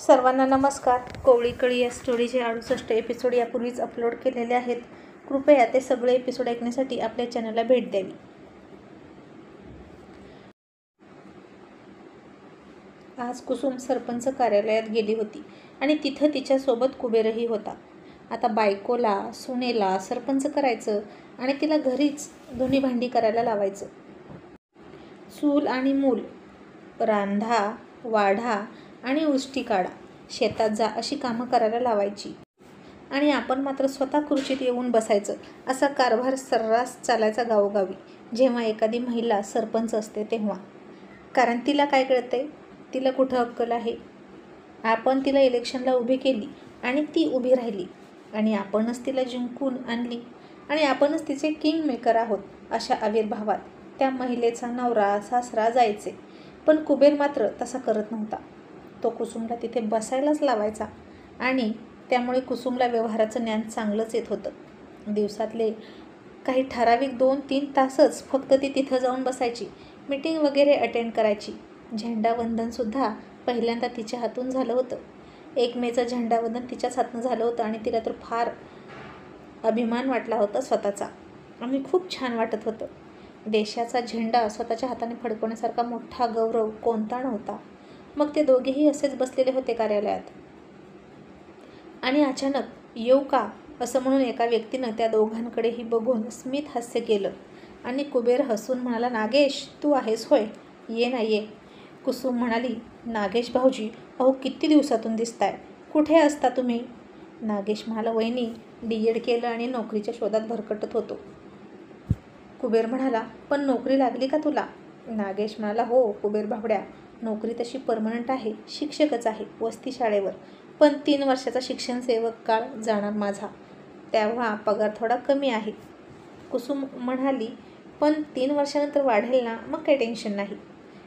सर्वांना नमस्कार. कोवळीकळी या स्टोरीचे 68 एपिसोड यापूर्वीच अपलोड केलेले आहेत. कृपया ते सगळे एपिसोड ऐकण्यासाठी आपल्या चॅनलला भेट द्यावी. आज कुसुम सरपंच कार्यालयात गेली होती आणि तिथं तिच्यासोबत कुबेरही होता. आता बायकोला, सुनेला सरपंच करायचं आणि तिला घरीच धुणी भांडी करायला लावायचं. चूल आणि मूल, रांधा, वाढा आणि उष्टी काढा, शेतात जा अशी कामं करायला लावायची आणि आपण मात्र स्वतः खुर्चीत येऊन बसायचं. असा कारभार सर्रास चालायचा गावोगावी जेव्हा एखादी महिला सरपंच असते तेव्हा. कारण तिला काय कळतंय, तिला कुठं अक्कल आहे. आपण तिला इलेक्शनला उभी केली आणि ती उभी राहिली आणि आपणच तिला जिंकून आणली आणि आपणच तिचे किंग मेकर आहोत अशा आविर्भावात त्या महिलेचा नवरा सासरा जायचे. पण कुबेर मात्र तसा करत नव्हता. तो कुसुमला तिथे बसायलाच लावायचा आणि त्यामुळे कुसुमला व्यवहाराचं ज्ञान चांगलंच येत होतं. दिवसातले काही ठराविक 2-3 तासच फक्त ती तिथं जाऊन बसायची. मीटिंग वगैरे अटेंड करायची. झेंडावंदनसुद्धा पहिल्यांदा तिच्या हातून झालं होतं. 1 मेचं झेंडावंदन तिच्याच हातून झालं होतं आणि तिला तर फार अभिमान वाटला होता स्वतःचा आणि खूप छान वाटत होतं. देशाचा झेंडा स्वतःच्या हाताने फडकवण्यासारखा मोठा गौरव कोणता नव्हता. मग ते दोघेही असेच बसलेले होते कार्यालयात आणि अचानक येऊ का असं म्हणून एका व्यक्तीनं त्या दोघांकडेही बघून स्मित हास्य केलं आणि कुबेर हसून म्हणाला, नागेश तू आहेस होय, ये ना ये. कुसुम म्हणाली, नागेश भाऊजी, अहो किती दिवसातून दिसताय, कुठे असता तुम्ही? नागेश म्हणाला, वहिनी DED केलं आणि नोकरीच्या शोधात भरकटत होतो. कुबेर म्हणाला, पण नोकरी लागली का तुला? नागेश म्हणाला, हो कुबेर भावड्या, नोकरी तशी परमनंट आहे, शिक्षकच आहे वस्ती शाळेवर, पण 3 वर्षाचा शिक्षण सेवक काळ जाणार माझा, तेव्हा पगार थोडा कमी आहे. कुसुम म्हणाली, पण 3 वर्षानंतर वाढेल ना, मग काही टेन्शन नाही.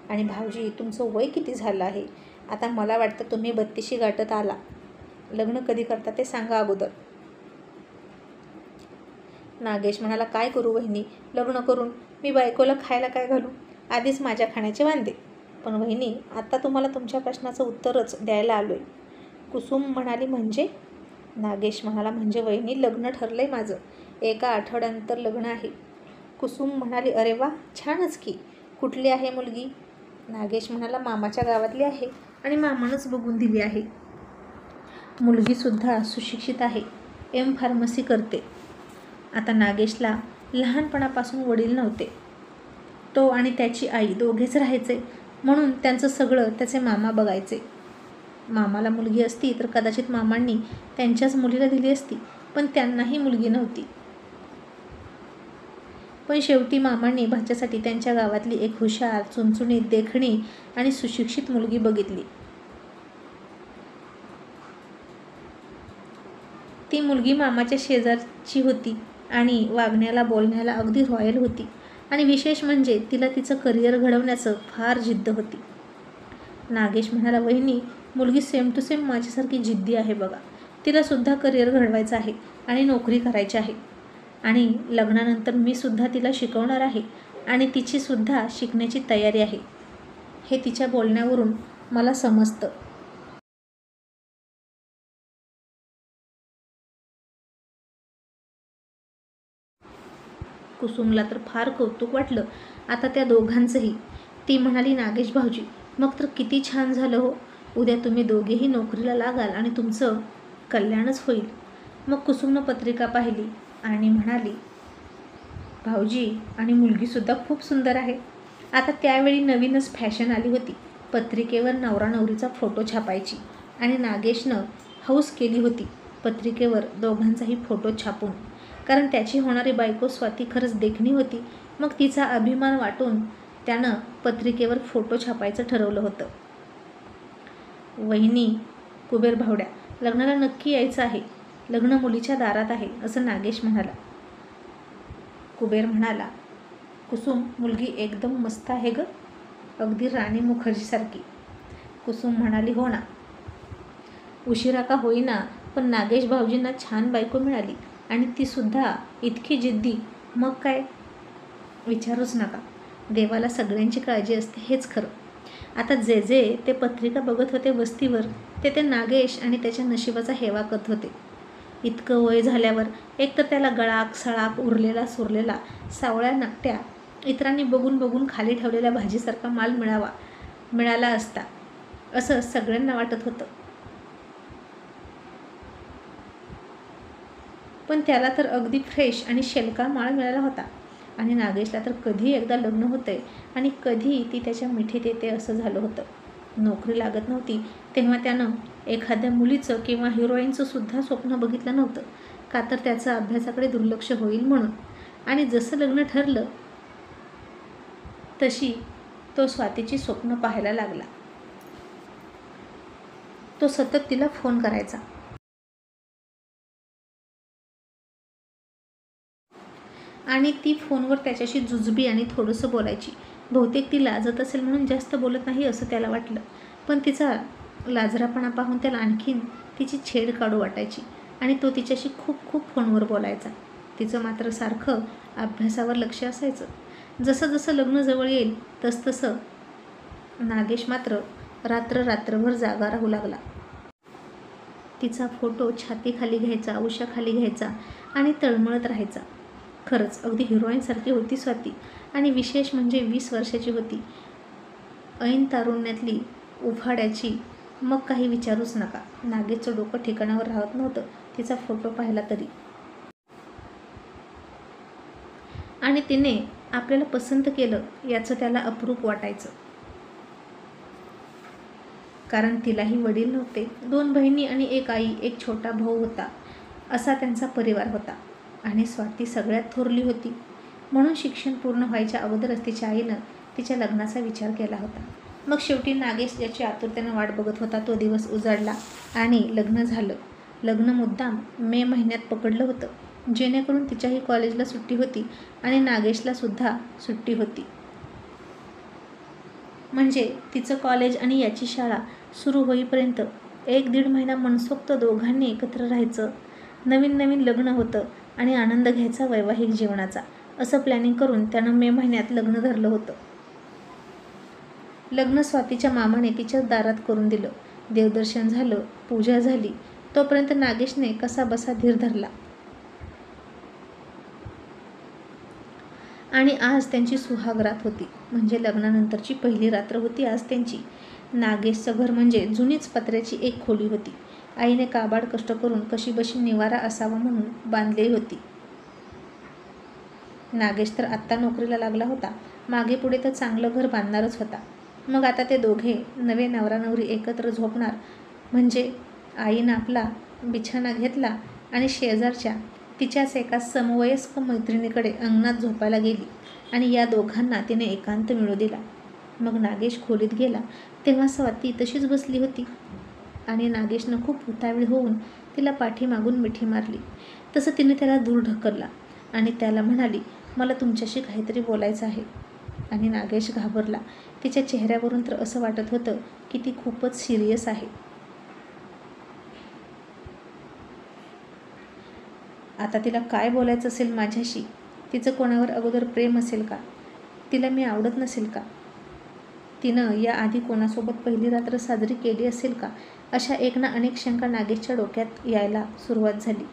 आणि भाऊजी तुमचं वय किती झालं आहे? आता मला वाटतं तुम्ही 32शी गाठत आला. लग्न कधी करता ते सांगा अगोदर. नागेश म्हणाला, काय करू वहिनी, लग्न करून मी बायकोला खायला काय घालू? आधीच माझ्या खाण्याचे वांदे. पण वहिनी आता तुम्हाला तुमच्या प्रश्नाचं उत्तरच द्यायला आलोय. कुसुम म्हणाली, म्हणजे? नागेश म्हणाला, म्हणजे वहिनी लग्न ठरलंय माझं, 1 आठवड्यानंतर लग्न आहे. कुसुम म्हणाली, अरे वा छानच की, कुठली आहे मुलगी? नागेश म्हणाला, मामाच्या गावातली आहे आणि मामानंच बघून दिली आहे. मुलगीसुद्धा सुशिक्षित आहे, M.Pharmacy करते. आता नागेशला लहानपणापासून वडील नव्हते. तो आणि त्याची आई दोघेच राहायचे म्हणून त्यांचं सगळं त्याचे मामा बघायचे. मामाला मुलगी असती तर कदाचित मामांनी त्यांच्याच मुलीला दिली असती, पण त्यांनाही मुलगी नव्हती. पण शेवटी मामांनी भाच्यासाठी त्यांच्या गावातली एक हुशार, चुणचुणीत, देखणी आणि सुशिक्षित मुलगी बघितली. ती मुलगी मामाच्या शेजारची होती आणि वागण्याला बोलण्याला अगदी रॉयल होती आणि विशेष म्हणजे तिला तिचं करिअर घडवण्याचं फार जिद्द होती. नागेश म्हणाला, वहिनी मुलगी सेम टू सेम माझ्यासारखी जिद्दी आहे बघा. तिलासुद्धा करिअर घडवायचं आहे आणि नोकरी करायची आहे आणि लग्नानंतर मी सुद्धा तिला शिकवणार आहे आणि तिचीसुद्धा शिकण्याची तयारी आहे, हे तिच्या बोलण्यावरून मला समजतं. कुसुमला तर फार कौतुक वाटलं आता त्या दोघांचंही. ती म्हणाली, नागेश भाऊजी मग तर किती छान झालं हो, उद्या तुम्ही दोघेही नोकरीला लागाल आणि तुमचं कल्याणच होईल. मग कुसुमनं पत्रिका पाहिली आणि म्हणाली, भाऊजी आणि मुलगीसुद्धा खूप सुंदर आहे. आता त्यावेळी नवीनच फॅशन आली होती, पत्रिकेवर नवरा नवरीचा फोटो छापायची आणि नागेशनं हौस केली होती पत्रिकेवर दोघांचाही फोटो छापून, कारण त्याची होणारी बायको स्वाती खरंच देखणी होती. मग तिचा अभिमान वाटून त्यानं पत्रिकेवर फोटो छापायचं ठरवलं होतं. वहिनी कुबेर भावड्या, लग्नाला नक्की यायचं आहे, लग्न मुलीच्या दारात आहे असं नागेश म्हणाला. कुबेर म्हणाला, कुसुम मुलगी एकदम मस्त आहे ग, अगदी राणी मुखर्जीसारखी. कुसुम म्हणाली, हो ना, उशिरा का होईना पण नागेश भाऊजींना छान बायको मिळाली आणि तीसुद्धा इतकी जिद्दी, मग काय विचारूच नका. देवाला सगळ्यांची काळजी असते हेच खरं. आता जे जे ते पत्रिका बघत होते वस्तीवर, ते नागेश आणि त्याच्या नशिबाचा हेवा करत होते. इतकं वय झाल्यावर एकतर त्याला गळाक सळाक उरलेला सुरलेला सावळ्या नकट्या इतरांनी बघून बघून खाली ठेवलेल्या भाजीसारखा माल मिळाला असता असं सगळ्यांना वाटत होतं. पण त्याला तर अगदी फ्रेश आणि शेलका माळ मिळाला होता. आणि नागेशला तर कधी एकदा लग्न होतंय आणि कधी ती त्याच्या मिठीत येते असं झालं होतं. नोकरी लागत नव्हती तेव्हा त्यानं एखाद्या मुलीचं किंवा हिरोईनचं सुद्धा स्वप्न बघितलं नव्हतं, का तर त्याचं अभ्यासाकडे दुर्लक्ष होईल म्हणून. आणि जसं लग्न ठरलं तशी तो स्वातीची स्वप्न पाहायला लागला. तो सतत तिला फोन करायचा आणि ती फोनवर त्याच्याशी जुजबी आणि थोडंसं बोलायची. बहुतेक ती लाजत असेल म्हणून जास्त बोलत नाही असं त्याला वाटलं, पण तिचा लाजरापणा पाहून त्याला आणखीन तिची छेड काढू वाटायची आणि तो तिच्याशी खूप खूप फोनवर बोलायचा. तिचं मात्र सारखं अभ्यासावर लक्ष असायचं. जसं जसं लग्न जवळ येईल तसतसं नागेश मात्र रात्रभर जागा राहू लागला. तिचा फोटो छातीखाली घ्यायचा, उशाखाली घ्यायचा आणि तळमळत राहायचा. खरंच अगदी हिरोईनसारखी होती स्वाती. आणि विशेष म्हणजे 20 वर्षाची होती, ऐन तारुण्यातली, उफाड्याची. मग काही विचारूच नका. नागेशचं डोकं ठिकाणावर राहत नव्हतं तिचा फोटो पाहिला तरी. आणि तिने आपल्याला पसंत केलं याचं त्याला अप्रूप वाटायचं. कारण तिलाही वडील नव्हते. 2 बहिणी आणि 1 आई, 1 छोटा भाऊ होता. असा त्यांचा परिवार होता. आणि स्वाती सगळ्यात थोरली होती म्हणून शिक्षण पूर्ण व्हायच्या अगोदरच तिच्या आईनं तिच्या लग्नाचा विचार केला होता. मग शेवटी नागेश ज्याची आतुरतेनं वाट बघत होता तो दिवस उजाडला आणि लग्न झालं. लग्न मुद्दाम मे महिन्यात पकडलं होतं, जेणेकरून तिच्याही कॉलेजला सुट्टी होती आणि नागेशला सुद्धा सुट्टी होती. म्हणजे तिचं कॉलेज आणि याची शाळा सुरू होईपर्यंत 1-1.5 महिना मनसोक्त दोघांनी एकत्र राहायचं. नवीन लग्न होतं आणि आनंद घ्यायचा वैवाहिक जीवनाचा, असं प्लॅनिंग करून त्यानं मे महिन्यात लग्न धरलं होतं. लग्न स्वातीच्या मामाने तिच्याच दारात करून दिलं. देवदर्शन झालं, पूजा झाली. तोपर्यंत नागेशने कसा बसा धीर धरला. आणि आज त्यांची सुहागरात होती. म्हणजे लग्नानंतरची पहिली रात्र होती आज त्यांची. नागेशचं घर म्हणजे जुनीच पत्र्याची एक खोली होती. आईने काबाड कष्ट करून कशीबशी निवारा असावा म्हणून बांधली होती. नागेश तर आत्ता नोकरीला लागला होता. मागे पुढे तर चांगलं घर बांधणारच होता. मग आता ते दोघे नवे नवरा नवरी एकत्र झोपणार. म्हणजे आईनं आपला बिछाना घेतला आणि शेजारच्या तिच्याच एका समवयस्क मैत्रिणीकडे अंगणात झोपायला गेली आणि या दोघांना तिने एकांत मिळू दिला. मग नागेश खोलीत गेला तेव्हा स्वाती तशीच बसली होती आणि नागेशनं खूप उतावीळ होऊन तिला पाठीमागून मिठी मारली. तसं तिने त्याला दूर ढकलला आणि त्याला म्हणाली, मला तुमच्याशी काहीतरी बोलायचं आहे. आणि नागेश घाबरला. तिच्या चेहऱ्यावरून तर असं वाटत होतं की ती खूपच सिरियस आहे. आता तिला काय बोलायचं असेल माझ्याशी? तिचं कोणावर अगोदर प्रेम असेल का? तिला मी आवडत नसेल का? तिनं या आधी कोणासोबत पहिली रात्र साजरी केली असेल का? अशा एक ना अनेक शंका नागेशच्या डोक्यात यायला सुरुवात झाली.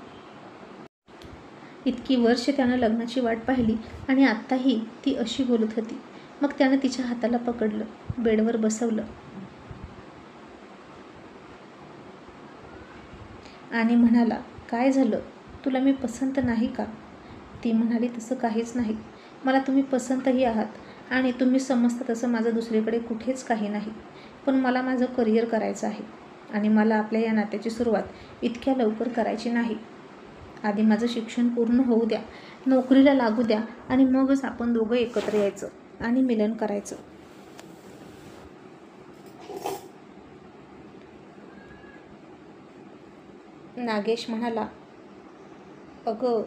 इतकी वर्ष त्यानं लग्नाची वाट पाहिली आणि आत्ताही ती अशी बोलत होती. मग त्यानं तिच्या हाताला पकडलं, बेडवर बसवलं आणि म्हणाला, काय झालं? तुला मी पसंत नाही का? ती म्हणाली, तसं काहीच नाही. मला तुम्ही पसंतही आहात आणि तुम्ही समजता तसं माझं दुसरीकडे कुठेच काही नाही. पण मला माझं करिअर करायचं आहे आणि मला आपल्या या नात्याची सुरुवात इतक्या लवकर करायची नाही. आधी माझं शिक्षण पूर्ण होऊ द्या, नोकरीला लागू द्या आणि मगच आपण दोघं एकत्र यायचं आणि मिलन करायचं. नागेश म्हणाला, अगं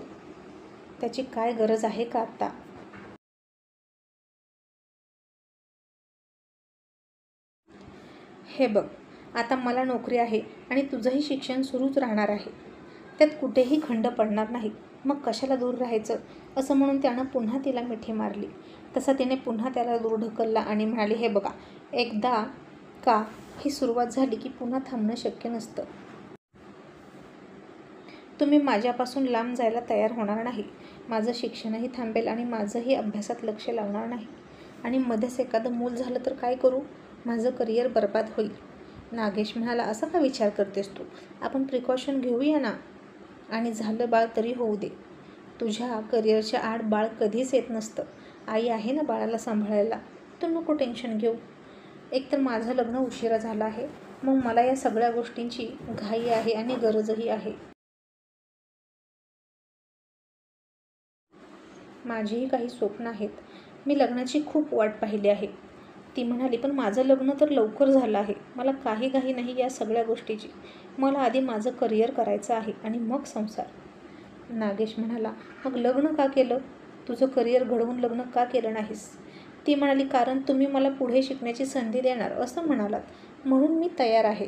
त्याची काय गरज आहे का आत्ता? हे बघ, आता मला नोकरी आहे आणि तुझंही शिक्षण सुरूच राहणार आहे. त्यात कुठेही खंड पडणार नाही. मग कशाला दूर राहायचं? असं म्हणून त्यानं पुन्हा तिला मिठी मारली. तसा तिने पुन्हा त्याला दूर ढकलला आणि म्हणाली, हे बघा, एकदा का ही सुरुवात झाली की पुन्हा थांबणं शक्य नसतं. तुम्ही माझ्यापासून लांब जायला तयार होणार नाही. माझं शिक्षणही थांबेल आणि माझंही अभ्यासात लक्ष लागणार नाही. आणि मध्येच एखादं मूल झालं तर काय करू? माझं करिअर बरबाद होईल. नागेश म्हणाला, असा का विचार करतेस तू? आपण प्रिकॉशन घेऊया ना. आणि झालं बाळ तरी होऊ दे. तुझ्या करिअरच्या आड बाळ कधीच येत नसतं. आई आहे ना बाळाला सांभाळायला. तू नको टेन्शन घेऊ. एकतर माझं लग्न उशिरा झालं आहे, मग मला या सगळ्या गोष्टींची घाई आहे आणि गरजही आहे. माझीही काही स्वप्न आहेत. मी लग्नाची खूप वाट पाहिली आहे. ती म्हणाली, पण माझं लग्न तर लवकर झालं आहे. मला काही घाई नाही या सगळ्या गोष्टीची. मला आधी माझं करिअर करायचं आहे आणि मग संसार. नागेश म्हणाला, मग लग्न का केलं? तुझं करिअर घडवून लग्न का केलं नाहीस? ती म्हणाली, कारण तुम्ही मला पुढे शिकण्याची संधी देणार असं म्हणालात, म्हणून मी तयार आहे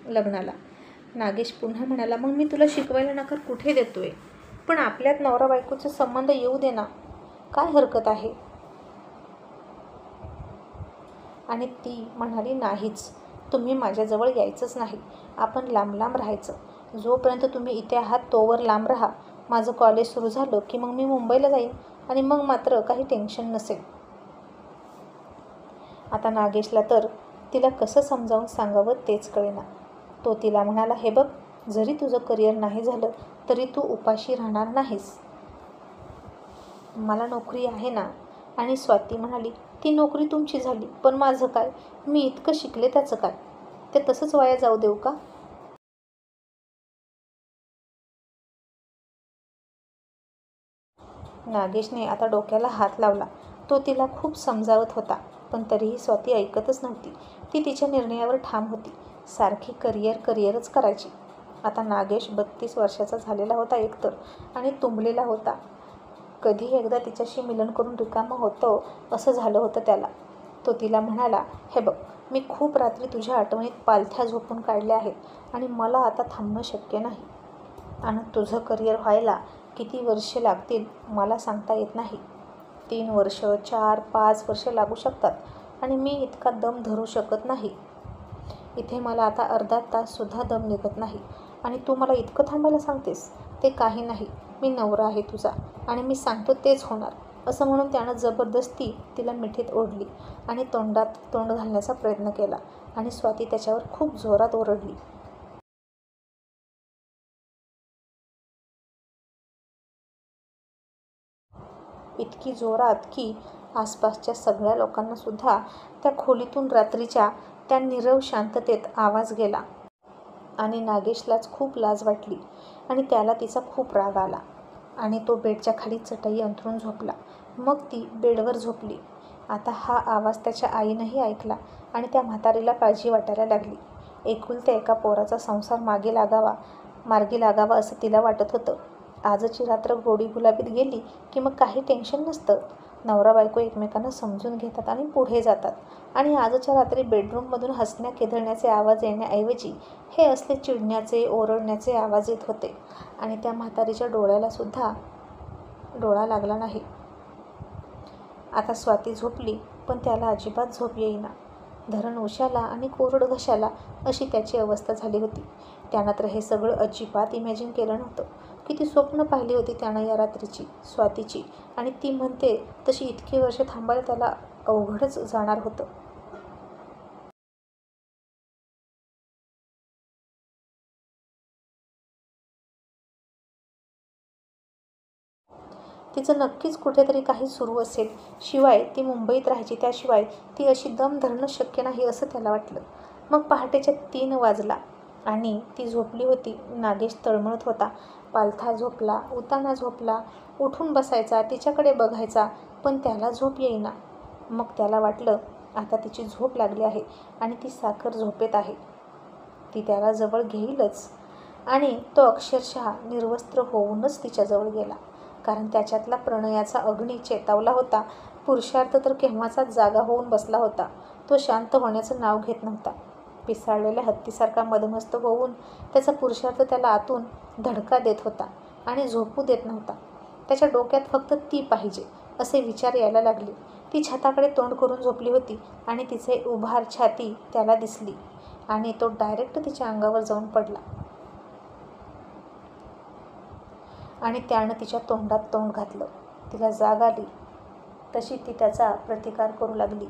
लग्नाला. नागेश पुन्हा म्हणाला, मग मी तुला शिकवायला नकार कुठे देतोय? पण आपल्यात नवरा बायकोचे संबंध येऊ दे ना, काय हरकत आहे? आणि ती म्हणाली, नाहीच, तुम्ही माझ्याजवळ यायचंच नाही. आपण लांब लांब राहायचं. जोपर्यंत तुम्ही इथे आहात तोवर लांब राहा. माझं कॉलेज सुरू झालं की मग मी मुंबईला जाईन आणि मग मात्र काही टेन्शन नसेल. आता नागेशला तर तिला कसं समजावून सांगावं तेच कळेना. तो तिला म्हणाला, हे बघ, जरी तुझं करिअर नाही झालं तरी तू उपाशी राहणार नाहीस. मला नोकरी आहे ना. आणि स्वाती म्हणाली, ती नोकरी तुमची झाली, पण माझं काय? मी इतकं शिकले त्याचं काय? ते तसंच वाया जाऊ देऊ का? नागेशने आता डोक्याला हात लावला. तो तिला खूप समजावत होता, पण तरीही स्वाती ऐकतच नव्हती. ती तिच्या निर्णयावर ठाम होती. सारखी करिअरच करायची. आता नागेश 32 वर्षाचा झालेला होता एकतर, आणि तुंबलेला होता. कधी एकदा तिच्याशी मिलन करून रिकामं होतं असं झालं होतं त्याला. तो तिला म्हणाला, हे बघ, मी खूप रात्री तुझ्या आठवणीत पालथ्या झोपून काढल्या आहेत आणि मला आता थांबणं शक्य नाही. आणि तुझं करिअर व्हायला किती वर्षे लागतील मला सांगता येत नाही. 3 वर्ष, 4, 5 वर्षे लागू शकतात आणि मी इतका दम धरू शकत नाही. इथे मला आता अर्धा ताससुद्धा दम निघत नाही आणि तू मला इतकं थांबायला सांगतेस? ते काही नाही, मी नवरा आहे तुझा आणि मी सांगतो तेच होणार, असं म्हणून त्यानं जबरदस्ती तिला मिठीत ओढली आणि तोंडात तोंड घालण्याचा प्रयत्न केला आणि स्वाती त्याच्यावर खूप जोरात ओरडली. इतकी जोरात की आसपासच्या सगळ्या लोकांनासुद्धा त्या खोलीतून रात्रीच्या त्या नीरव शांततेत आवाज गेला. आणि नागेशलाच खूप लाज वाटली आणि त्याला तिचा खूप राग आला आणि तो बेडच्या खाली चटई अंथरून झोपला. मग ती बेडवर झोपली. आता हा आवाज त्याच्या आईनंही ऐकला आणि त्या म्हातारीला काळजी वाटायला लागली. एकुलत्या एका पोराचा संसार मार्गी लागावा असं तिला वाटत होतं. आजची रात्र गोडी गुलाबीत गेली की मग काही टेन्शन नसतं. नवरा बायको एकमेकांना समजून घेतात आणि पुढे जातात. आणि आजच्या रात्री बेडरूममधून हसण्या खेदळण्याचे आवाज येण्याऐवजी हे असले चिडण्याचे, ओरडण्याचे आवाज येत होते. आणि त्या म्हातारीच्या डोळ्यालासुद्धा डोळा लागला नाही. आता स्वाती झोपली, पण त्याला अजिबात झोप येईना. धरण उशाला आणि कोरड घशाला अशी त्याची अवस्था झाली होती. त्यानं तर हे सगळं अजिबात इमॅजिन केलं नव्हतं. किती स्वप्न पाहिली होती त्यानं या रात्रीची, स्वातीची, आणि ती म्हणते तशी इतकी वर्ष थांबायला त्याला अवघडच जाणार होतं. तिचं नक्कीच कुठेतरी काही सुरू असेल. शिवाय ती मुंबईत राहायची, त्याशिवाय ती अशी दम धरणं शक्य नाही असं त्याला वाटलं. मग पहाटेच्या 3 वाजला आणि ती झोपली होती. नागेश तळमळत होता. पालथा झोपला, उताना झोपला, उठून बसायचा, तिच्याकडे बघायचा, पण त्याला झोप येईना. मग त्याला वाटलं, आता तिची झोप लागली आहे आणि ती साखर झोपेत आहे. ती त्याला जवळ घेईलच. आणि तो अक्षरशः निर्वस्त्र होऊनच तिच्याजवळ गेला. कारण त्याच्यातला प्रणयाचा अग्नी चेतावला होता. पुरुषार्थ तर केव्हाचाच जागा होऊन बसला होता. तो शांत होण्याचं नाव घेत नव्हता. पिसाळलेल्या हत्तीसारखा मदमस्त होऊन त्याचा पुरुषार्थ त्याला आतून धडका देत होता आणि झोपू देत नव्हता. त्याच्या डोक्यात फक्त ती पाहिजे असे विचार यायला लागले. ती छताकडे तोंड करून झोपली होती आणि तिचे उभार छाती त्याला दिसली आणि तो डायरेक्ट तिच्या अंगावर जाऊन पडला आणि त्यानं तिच्या तोंडात तोंड घातलं. तिला जाग आली तशी ती त्याचा प्रतिकार करू लागली.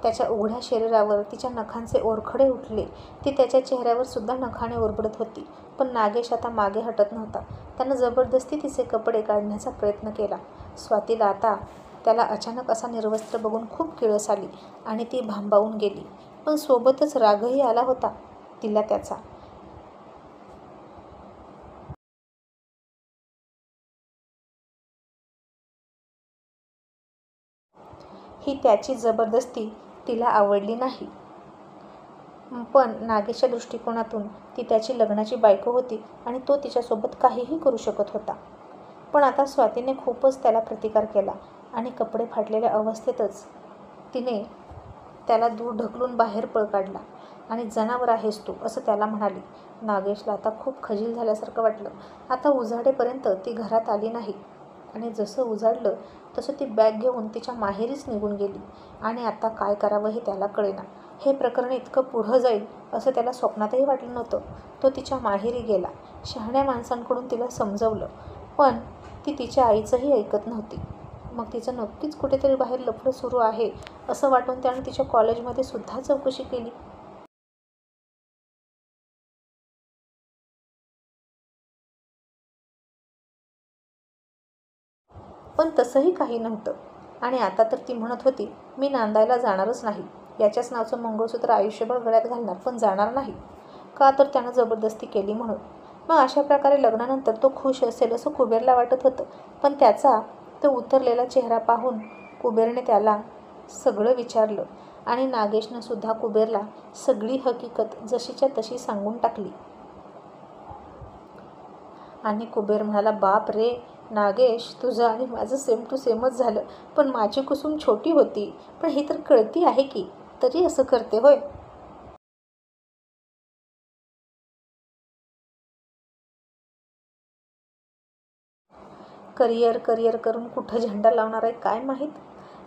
त्याच्या उघड्या शरीरावर तिच्या नखांचे ओरखडे उठले. ती त्याच्या चेहऱ्यावर सुद्धा नखाने ओरबडत होती. पण नागेश आता मागे हटत नव्हता. त्यानं जबरदस्ती तिचे कपडे काढण्याचा प्रयत्न केला. स्वातीला आता त्याला अचानक असा निर्वस्त्र बघून खूप किळस आली आणि ती भांबावून गेली. पण सोबतच रागही आला होता तिला त्याचा. ही त्याची जबरदस्ती तिला आवडली नाही. पण नागेशच्या दृष्टिकोनातून ती त्याची लग्नाची बायको होती आणि तो तिच्यासोबत काहीही करू शकत होता. पण आता स्वातीने खूपच त्याला प्रतिकार केला आणि कपडे फाटलेल्या अवस्थेतच तिने त्याला दूर ढकलून बाहेर पळ काढला आणि जनावर आहेस तू असं त्याला म्हणाली. नागेशला आता खूप खजील झाल्यासारखं वाटलं. आता उजाडेपर्यंत ती घरात आली नाही आणि जसं उजाडलं तसं ती बॅग घेऊन तिच्या माहेरीच निघून गेली आणि आता काय करावं हे त्याला कळेना. हे प्रकरण इतकं पुढं जाईल असं त्याला स्वप्नातही वाटलं नव्हतं. तो तिच्या माहेरी गेला. शहाण्या माणसांकडून तिला समजवलं पण ती तिच्या आईचंही ऐकत नव्हती. मग तिचं नक्कीच कुठेतरी बाहेर लफडं सुरू आहे असं वाटून त्यानं तिच्या कॉलेजमध्ये सुद्धा चौकशी केली. पण तसंही काही नव्हतं आणि आता तर ती म्हणत होती मी नांदायला जाणारच नाही. याच्याच नावचं मंगळसूत्र आयुष्यभर गळ्यात घालणार पण जाणार नाही. का तर त्यानं जबरदस्ती केली म्हणून. मग अशा प्रकारे लग्नानंतर तो खुश असेल असं कुबेरला वाटत होतं. पण त्याचा तो उतरलेला चेहरा पाहून कुबेरने त्याला सगळं विचारलं आणि नागेशनं सुद्धा कुबेरला सगळी हकीकत जशीच्या तशी सांगून टाकली. आणि कुबेर म्हणाला बाप रे नागेश, तुझं आणि माझं सेम टू सेमच झालं. पण माझी कुसुम छोटी होती. पण हे तर कळती आहे की, तरी असं करते होय. करिअर करिअर करून कुठं झेंडा लावणार आहे काय माहीत.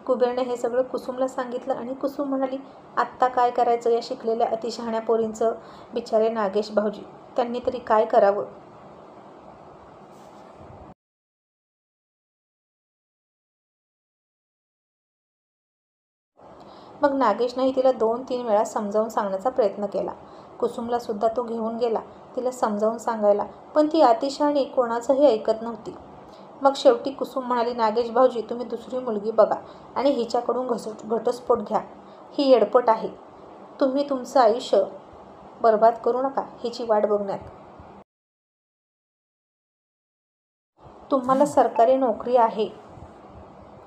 कुबेरने हे सगळं कुसुमला सांगितलं आणि कुसुम म्हणाली आत्ता काय करायचं या शिकलेल्या अतिशहाण्या पोरींचं. बिचारे नागेश भाऊजी, त्यांनी तरी काय करावं. मग नागेशनेही तिला 2-3 वेळा समजावून सांगण्याचा प्रयत्न केला. कुसुमला सुद्धा तो घेऊन गेला तिला समजावून सांगायला. पण ती अतिशहाणी कोणाचंही ऐकत नव्हती. मग शेवटी कुसुम म्हणाली नागेश भाऊजी, तुम्ही दुसरी मुलगी बघा आणि हिच्याकडून घटस्फोट घ्या. ही येडपट आहे. तुम्ही तुमचं आयुष्य बर्बाद करू नका हिची वाट बघण्यात. तुम्हाला सरकारी नोकरी आहे.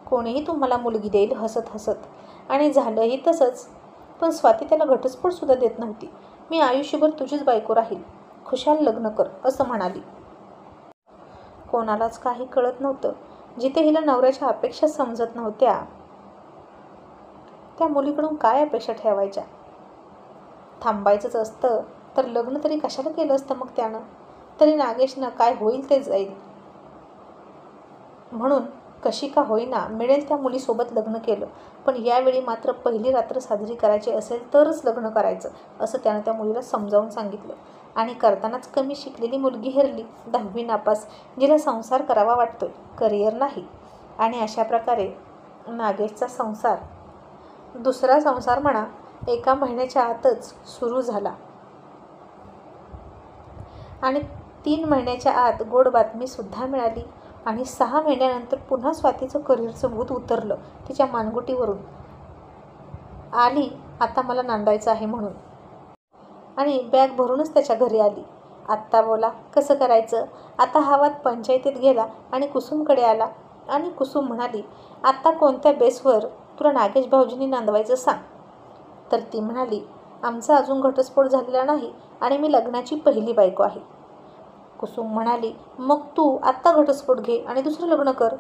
कोणीही तुम्हाला मुलगी देईल हसत हसत. आणि झालंही तसंच. पण स्वाती त्याला घटस्फोट सुद्धा देत नव्हती. मी आयुष्यभर तुझीच बायको राहील, खुशाल लग्न कर असं म्हणाली. कोणालाच काही कळत नव्हतं. जिथे हिला नवऱ्याच्या अपेक्षा समजत नव्हत्या त्या मुलीकडून काय अपेक्षा ठेवायच्या. थांबायचंच असतं तर लग्न तरी कशाला केलं असतं मग त्यानं. तरी नागेशनं काय होईल ते जाईल म्हणून कशी का होईना मिळेल त्या मुलीसोबत लग्न केलं. पण यावेळी मात्र पहिली रात्र साजरी करायची असेल तरच लग्न करायचं असं त्यानं त्या मुलीला समजावून सांगितलं. आणि करतानाच कमी शिकलेली मुलगी हेरली, 10वी नापास, जिला संसार करावा वाटतोय, करिअर नाही. आणि अशा प्रकारे नागेशचा संसार, दुसरा संसार म्हणा, 1 महिन्याच्या आतच सुरू झाला. आणि 3 महिन्याच्या आत गोड बातमीसुद्धा मिळाली. आणि 6 महिन्यानंतर पुन्हा स्वातीचं करिअरचं भूत उतरलं तिच्या मानगुटीवरून. आली आता मला नांदायचं आहे म्हणून. आणि बॅग भरूनच त्याच्या घरी आली. आत्ता बोला कसं करायचं. आता हा वाद पंचायतीत गेला आणि कुसुमकडे आला. आणि कुसुम म्हणाली आत्ता कोणत्या बेसवर तुला नागेश भाऊजींनी नांदवायचं सांग. तर ती म्हणाली आमचा अजून घटस्फोट झालेला नाही आणि मी लग्नाची पहिली बायको आहे. कुसुम म्हणाली मग तू आत्ता घटस्फोट घे आणि दुसरं लग्न कर.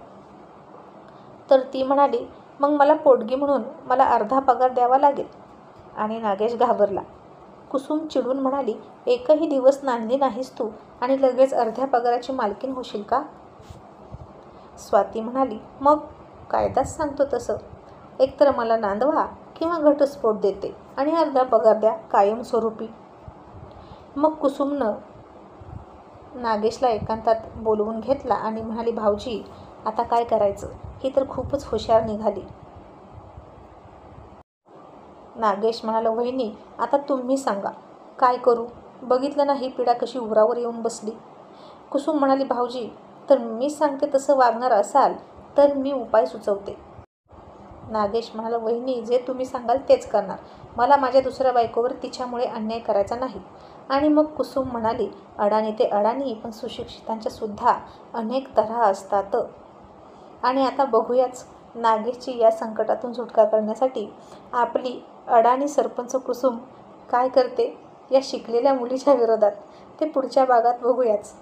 तर ती म्हणाली मग मला पोटगी म्हणून मला अर्धा पगार द्यावा लागेल. आणि नागेश घाबरला. कुसुम चिडून म्हणाली एकही दिवस नांदली नाहीस तू आणि लगेच अर्ध्या पगाराची मालकीण होशील का. स्वाती म्हणाली, मग कायदाच सांगतो तसं. एकतर मला नांदवा किंवा घटस्फोट देते आणि अर्धा पगार द्या कायमस्वरूपी. मग कुसुमनं नागेशला एकांतात बोलवून घेतला आणि म्हणाली, भाऊजी आता काय करायचं? ही तर खूपच हुशार निघाली. नागेश म्हणाला, वहिनी आता तुम्ही सांगा काय करू? बघितलं ना ही पिढा कशी उरावर येऊन बसली. कुसुम म्हणाली, भाऊजी तर मी सांगते तसं वागणार असाल तर मी उपाय सुचवते. नागेश म्हणाला, वहिनी जे तुम्ही सांगाल तेच करणार. मला माझ्या दुसऱ्या बायकोवर तिच्यामुळे अन्याय करायचा नाही. आणि मग कुसुम म्हणाली, अडाणी ते अडाणी पण सुशिक्षितांच्या सुद्धा अनेक तऱ्हा असतात. आणि आता बघूयाच नागेशची या संकटातून सुटका करण्यासाठी आपली अडाणी सरपंच कुसुम काय करते या शिकलेल्या मुलीच्या विरोधात. ते पुढच्या भागात बघूयाच.